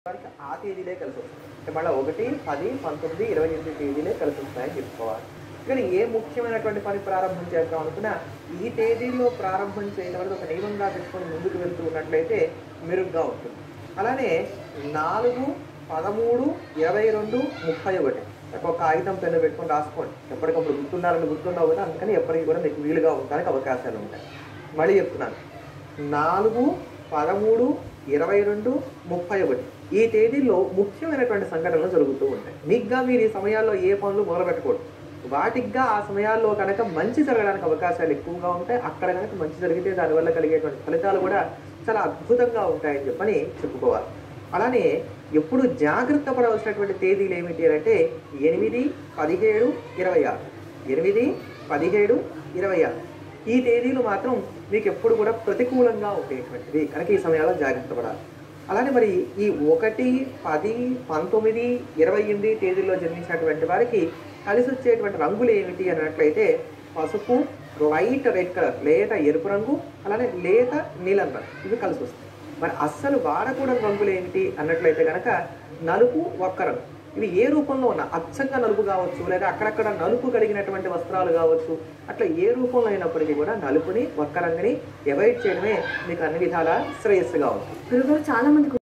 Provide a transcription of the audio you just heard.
వారికి ఆ తేదీలే కలిసి వస్తాయి. అంటే మళ్ళీ 1, 10, 19, 28 తేదీలే కలిసి వస్తాయని చెప్పుకోవాలి. కానీ ఏ ముఖ్యమైనటువంటి పని ప్రారంభం చేద్దాం అనుకున్నా ఈ తేదీలో ప్రారంభం చేయడం వల్ల ఒక నియమంగా పెట్టుకొని ముందుకు వెళ్తూ ఉన్నట్లయితే మెరుగ్గా ఉంటుంది. అలానే 4, 13, 22, 31 ఒక కాగితం పెన్ను పెట్టుకొని రాసుకోండి. ఎప్పటికప్పుడు గుర్తుండావు కదా, అందుకని ఎప్పటికీ కూడా మీకు వీలుగా ఉండడానికి అవకాశాలు ఉంటాయి. మళ్ళీ చెప్తున్నాను, 4, 13, 22, 31 ఈ తేదీల్లో ముఖ్యమైనటువంటి సంఘటనలు జరుగుతూ ఉంటాయి. మీగ్గా మీరు ఈ సమయాల్లో ఏ పనులు మొదలుపెట్టకూడదు. వాటిగ్గా ఆ సమయాల్లో కనుక మంచి జరగడానికి అవకాశాలు ఎక్కువగా ఉంటాయి. అక్కడ కనుక మంచి జరిగితే దానివల్ల కలిగేటువంటి ఫలితాలు కూడా చాలా అద్భుతంగా ఉంటాయని చెప్పని చెప్పుకోవాలి. అలానే ఎప్పుడు జాగ్రత్త పడవలసినటువంటి తేదీలు ఏమిటి అంటే 8, 17, 26 8, 17, 26 ఈ తేదీలు మాత్రం మీకు ఎప్పుడు కూడా ప్రతికూలంగా ఉండేటువంటివి కనుక ఈ సమయాల్లో జాగ్రత్త పడాలి. అలానే మరి ఈ 1, 10, 19, 28 తేదీల్లో జన్మించినటువంటి వారికి కలిసి వచ్చేటువంటి రంగులు ఏమిటి అన్నట్లయితే పసుపు, లైట్ రెడ్ కలర్ లేత ఎరుపు రంగు, అలానే లేత నీలం రంగు ఇవి కలిసి వస్తాయి. మరి అస్సలు వాడకూడని రంగులు ఏమిటి అన్నట్లయితే కనుక నలుపు, ఒక్క రంగు ఇవి ఏ రూపంలో ఉన్నా అచ్చంగా నలుపు కావచ్చు, లేదా అక్కడక్కడ నలుపు కలిగినటువంటి వస్త్రాలు కావచ్చు, అట్లా ఏ రూపంలో అయినప్పటికీ కూడా నలుపుని, ఒక్క రంగుని అవాయిడ్ చేయడమే మీకు అన్ని విధాలా శ్రేయస్సుగా ఉంటుంది. గురుగారు చాలా మంది